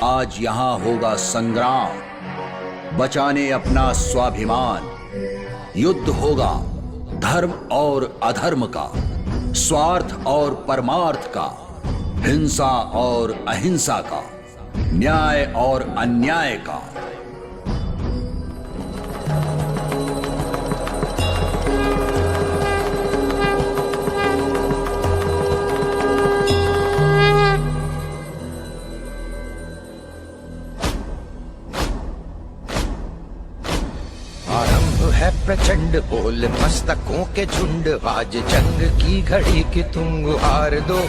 आज यहाँ होगा संग्राम, बचाने अपना स्वाभिमान। युद्ध होगा धर्म और अधर्म का, स्वार्थ और परमार्थ का, हिंसा और अहिंसा का, न्याय और अन्याय का। प्रचंड बोल मस्तकों के झुंड, आज जंग की घड़ी की तुम गुहार दो।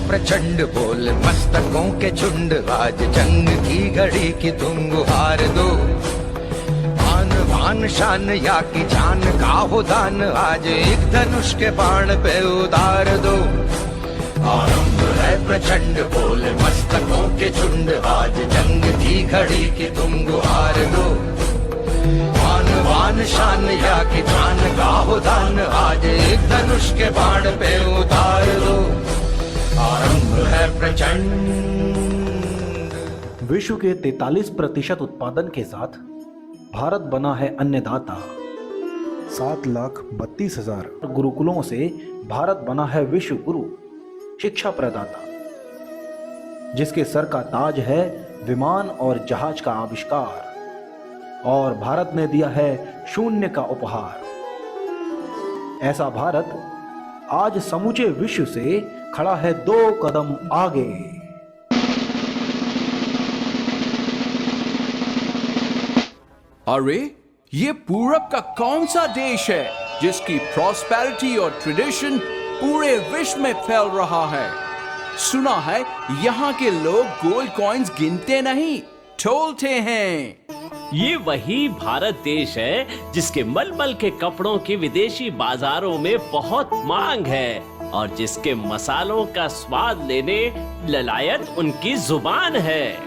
प्रचंड बोल मस्तकों के झुंड, आज जंग की घड़ी की तुम गुहार दो। आन बान शान या की जान का हो दान, आज एक धनुष के बाण पे उतार दो। आरंभ है प्रचंड बोल मस्तकों के झुंड, आज जंग की घड़ी की तुम गुहार दो। आन बान शान या की जान का हो दान, आज एक धनुष के बाण पे उतार दो। आरंभ है प्रचंड। विश्व के 43% उत्पादन के साथ भारत बना है अन्नदाता। 7,32,000 गुरुकुलों से भारत बना है विश्व गुरु, शिक्षा प्रदाता, जिसके सर का ताज है विमान और जहाज का आविष्कार, और भारत ने दिया है शून्य का उपहार। ऐसा भारत आज समूचे विश्व से खड़ा है 2 कदम आगे। अरे ये पूरब का कौन सा देश है जिसकी प्रॉस्पेरिटी और ट्रेडिशन पूरे विश्व में फैल रहा है? सुना है यहाँ के लोग गोल्ड कॉइन्स गिनते नहीं, तोलते हैं। ये वही भारत देश है जिसके मलमल के कपड़ों की विदेशी बाजारों में बहुत मांग है, और जिसके मसालों का स्वाद लेने ललायत उनकी जुबान है।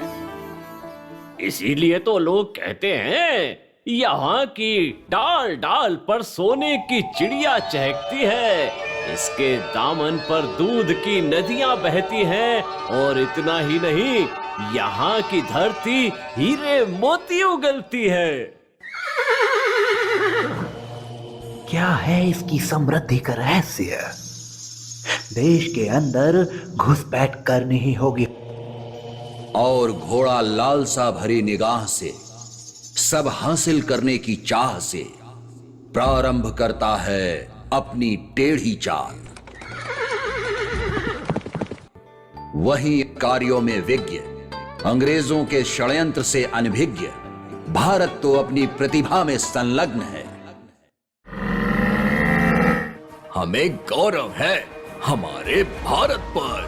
इसीलिए तो लोग कहते हैं यहाँ की डाल डाल पर सोने की चिड़िया चहकती है, इसके दामन पर दूध की नदियां बहती हैं, और इतना ही नहीं, यहाँ की धरती हीरे मोती उगलती है। क्या है इसकी समृद्धि का रहस्य? देश के अंदर घुसपैठ करनी ही होगी। और घोड़ा लालसा भरी निगाह से सब हासिल करने की चाह से प्रारंभ करता है अपनी टेढ़ी चाल। वहीं कार्यों में विज्ञ, अंग्रेजों के षड्यंत्र से अनभिज्ञ, भारत तो अपनी प्रतिभा में संलग्न है। हमें गौरव है हमारे भारत पर।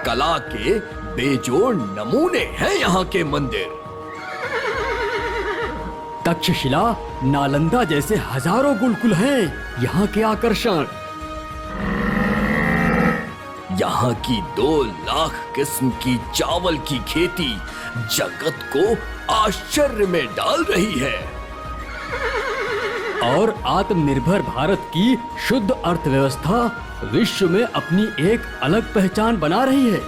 कला के बेजोड़ नमूने हैं यहाँ के मंदिर। तक्षशिला, नालंदा जैसे हजारों गुरुकुल हैं यहाँ के आकर्षण। यहाँ की 2 लाख किस्म की चावल की खेती जगत को आश्चर्य में डाल रही है। और आत्मनिर्भर भारत की शुद्ध अर्थव्यवस्था विश्व में अपनी एक अलग पहचान बना रही है।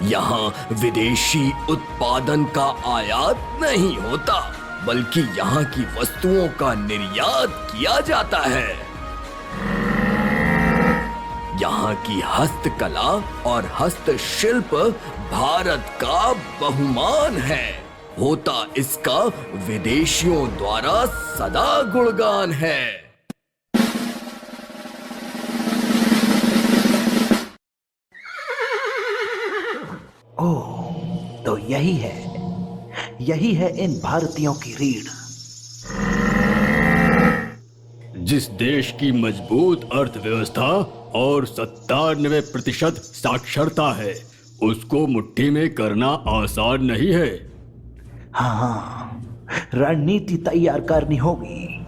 यहाँ विदेशी उत्पादन का आयात नहीं होता, बल्कि यहाँ की वस्तुओं का निर्यात किया जाता है। यहाँ की हस्तकला और हस्तशिल्प भारत का बहुमान है। होता इसका विदेशियों द्वारा सदा गुणगान है। ओह, तो यही है इन भारतीयों की रीढ़। जिस देश की मजबूत अर्थव्यवस्था और 97% साक्षरता है, उसको मुट्ठी में करना आसान नहीं है। हाँ, रणनीति तैयार करनी होगी।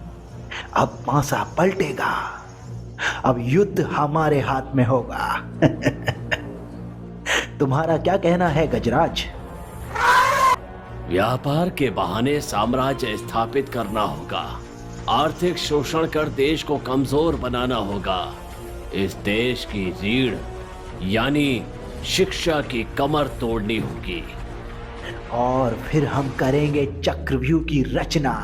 अब पासा पलटेगा, अब युद्ध हमारे हाथ में होगा। तुम्हारा क्या कहना है गजराज? व्यापार के बहाने साम्राज्य स्थापित करना होगा, आर्थिक शोषण कर देश को कमजोर बनाना होगा, इस देश की रीढ़ यानी शिक्षा की कमर तोड़नी होगी। और फिर हम करेंगे चक्रव्यूह की रचना।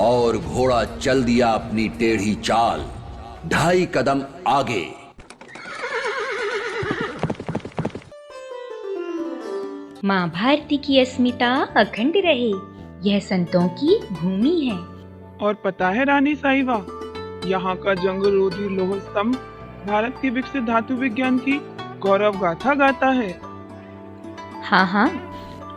और घोड़ा चल दिया अपनी टेढ़ी चाल, 2.5 कदम आगे। माँ भारती की अस्मिता अखंड रहे, यह संतों की भूमि है। और पता है रानी साहिबा, यहाँ का जंगरोधी लौह स्तंभ भारत के विकसित धातु विज्ञान की गौरव गाथा गाता है। हाँ,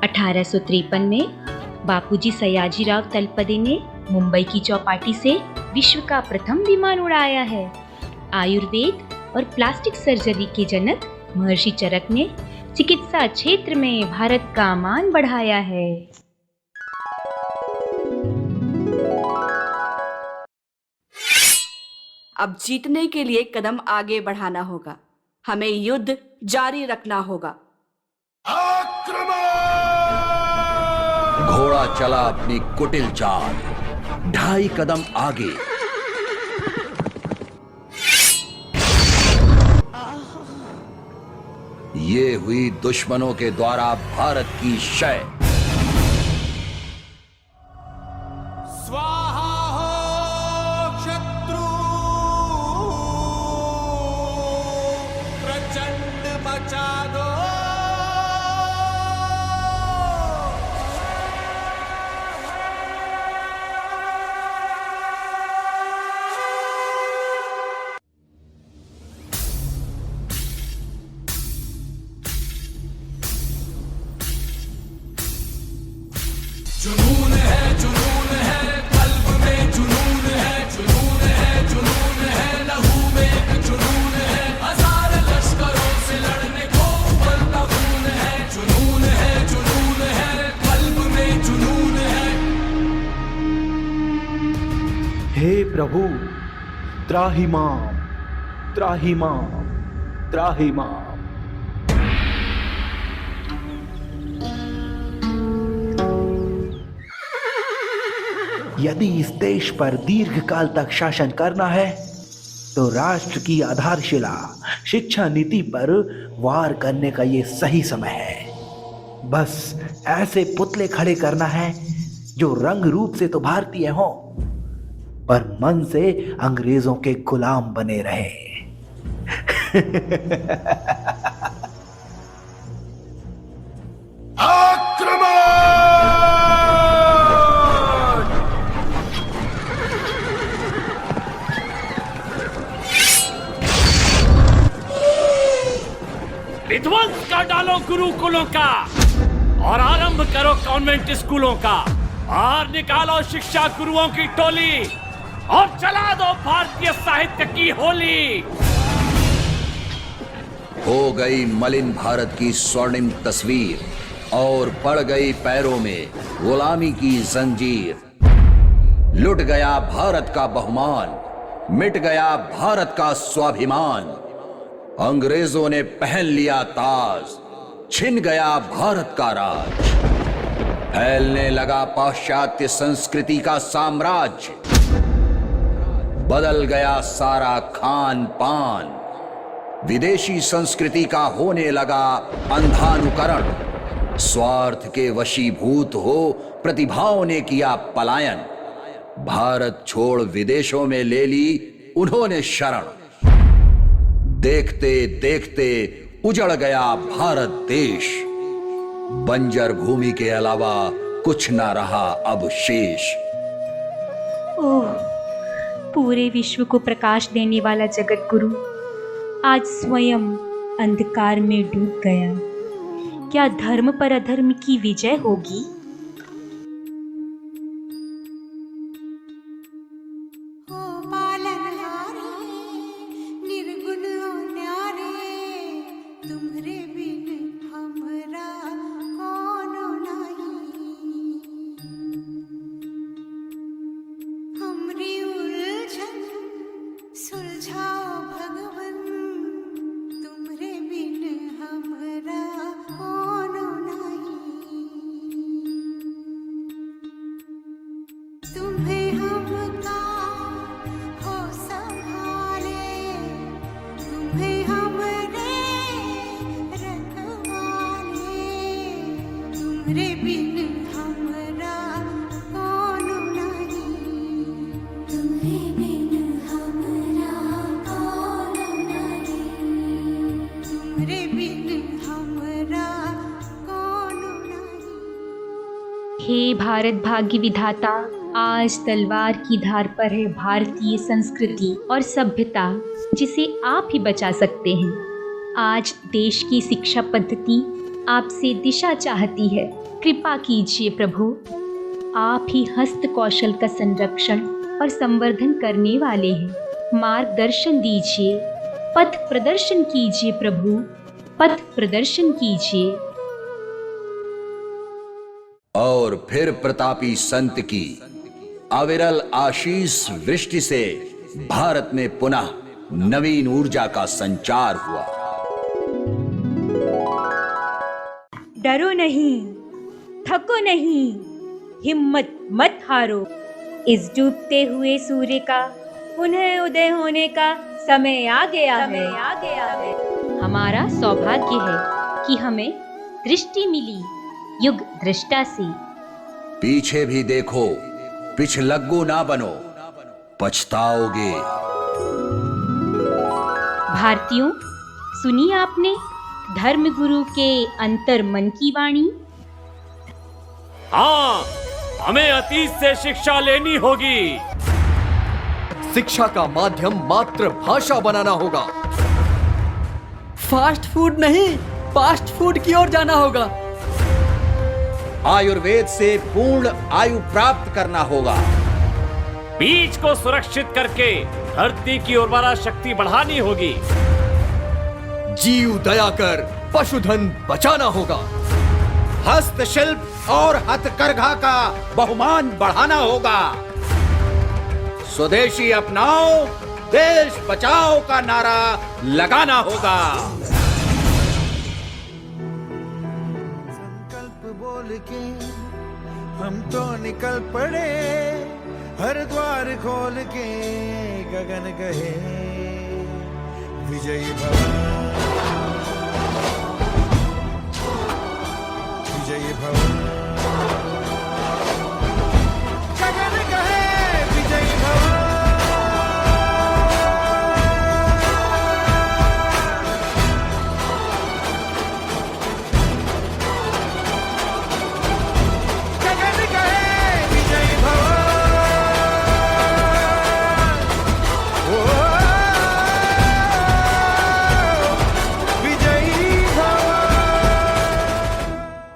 1853 में बापूजी सयाजीराव तलपदे ने मुंबई की चौपाटी से विश्व का प्रथम विमान उड़ाया है। आयुर्वेद और प्लास्टिक सर्जरी के जनक महर्षि चरक ने चिकित्सा क्षेत्र में भारत का मान बढ़ाया है। अब जीतने के लिए कदम आगे बढ़ाना होगा, हमें युद्ध जारी रखना होगा। घोड़ा चला अपनी कुटिल चाल, 2.5 कदम आगे। ये हुई दुश्मनों के द्वारा भारत की शय। स्वाहा हो शत्रु, प्रचंड मचा दो। जुनून है, जुनून है, कल्ब में जुनून है, जुनून है, जुनून है, लहू में एक जुनून है, 1000 लश्करों से लड़ने को उबलता खून है, जुनून है, कल्ब में जुनून है। हे प्रभु, त्राहि माम, त्राहि माम, त्राहि माम। यदि इस देश पर दीर्घकाल तक शासन करना है तो राष्ट्र की आधारशिला शिक्षा नीति पर वार करने का ये सही समय है। बस ऐसे पुतले खड़े करना है जो रंग रूप से तो भारतीय हों पर मन से अंग्रेजों के गुलाम बने रहे। विध्वंस कर डालो गुरुकुलों का और आरंभ करो कॉन्वेंट स्कूलों का, और निकालो शिक्षा गुरुओं की टोली और चला दो भारतीय साहित्य की होली। हो गई मलिन भारत की स्वर्णिम तस्वीर और पड़ गई पैरों में गुलामी की जंजीर। लुट गया भारत का बहुमान, मिट गया भारत का स्वाभिमान। अंग्रेजों ने पहन लिया ताज, छिन गया भारत का राज। फैलने लगा पाश्चात्य संस्कृति का साम्राज्य, बदल गया सारा खान पान। विदेशी संस्कृति का होने लगा अंधानुकरण। स्वार्थ के वशीभूत हो प्रतिभाओं ने किया पलायन। भारत छोड़ विदेशों में ले ली उन्होंने शरण। देखते देखते उजड़ गया भारत देश। बंजर भूमि के अलावा कुछ न रहा अब शेष। ओह, पूरे विश्व को प्रकाश देने वाला जगत गुरु आज स्वयं अंधकार में डूब गया। क्या धर्म पर अधर्म की विजय होगी? सुलझाओ भगवन, तुमरे बिन हम तुम्हारे बिन हमरा कौन नहीं, तुम्हारे बिन हमरा कौन नहीं, तुम्हारे बिन हमरा कौन नहीं। हे भारत भाग्य विधाता, आज तलवार की धार पर है भारतीय संस्कृति और सभ्यता, जिसे आप ही बचा सकते हैं। आज देश की शिक्षा पद्धति आपसे दिशा चाहती है। कृपा कीजिए प्रभु, आप ही हस्त कौशल का संरक्षण और संवर्धन करने वाले हैं। मार्गदर्शन दीजिए, पथ प्रदर्शन कीजिए प्रभु, पथ प्रदर्शन कीजिए। और फिर प्रतापी संत की अविरल आशीष वृष्टि से भारत में पुनः नवीन ऊर्जा का संचार हुआ। डरो नहीं, थको नहीं, हिम्मत मत हारो। इस डूबते हुए सूर्य का पुनः उदय होने का समय आ गया है। हमारा सौभाग्य है कि हमें दृष्टि मिली युग दृष्टा से। पीछे भी देखो, पिछलग्गू ना बनो, पछताओगे। भारतीयों, सुनी आपने धर्मगुरु के अंतर मन की वाणी। हाँ, हमें अतीत से शिक्षा लेनी होगी। शिक्षा का माध्यम मातृभाषा बनाना होगा। फास्ट फूड नहीं, फास्ट फूड की ओर जाना होगा। आयुर्वेद से पूर्ण आयु प्राप्त करना होगा। बीज को सुरक्षित करके धरती की उर्वरा शक्ति बढ़ानी होगी। जीव दया कर पशुधन बचाना होगा। हस्तशिल्प और हथकरघा का बहुमान बढ़ाना होगा। स्वदेशी अपनाओ, देश बचाओ का नारा लगाना होगा। संकल्प बोल के हम तो निकल पड़े, हर द्वार खोल के गगन कहे विजयी भव, विजयी भव, गगन कहे विजयी भव।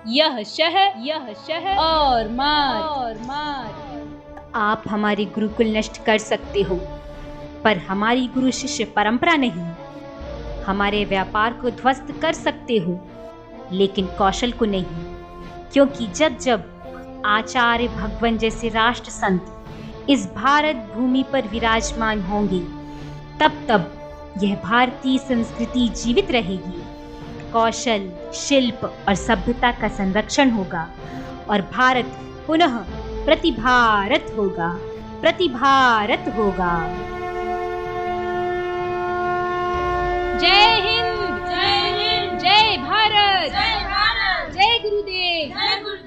यह शहर और मार। आप हमारे गुरुकुल नष्ट कर सकते हो, पर हमारी गुरु शिष्य परंपरा नहीं। हमारे व्यापार को ध्वस्त कर सकते हो, लेकिन कौशल को नहीं, क्योंकि जब जब आचार्य भगवान जैसे राष्ट्र संत इस भारत भूमि पर विराजमान होंगे, तब तब यह भारतीय संस्कृति जीवित रहेगी। कौशल, शिल्प और सभ्यता का संरक्षण होगा और भारत पुनः प्रतिभारत होगा, प्रतिभारत होगा। जय हिंद, जय हिंद, जय भारत, जय भारत, जय गुरुदेव, जय गुरुदेव।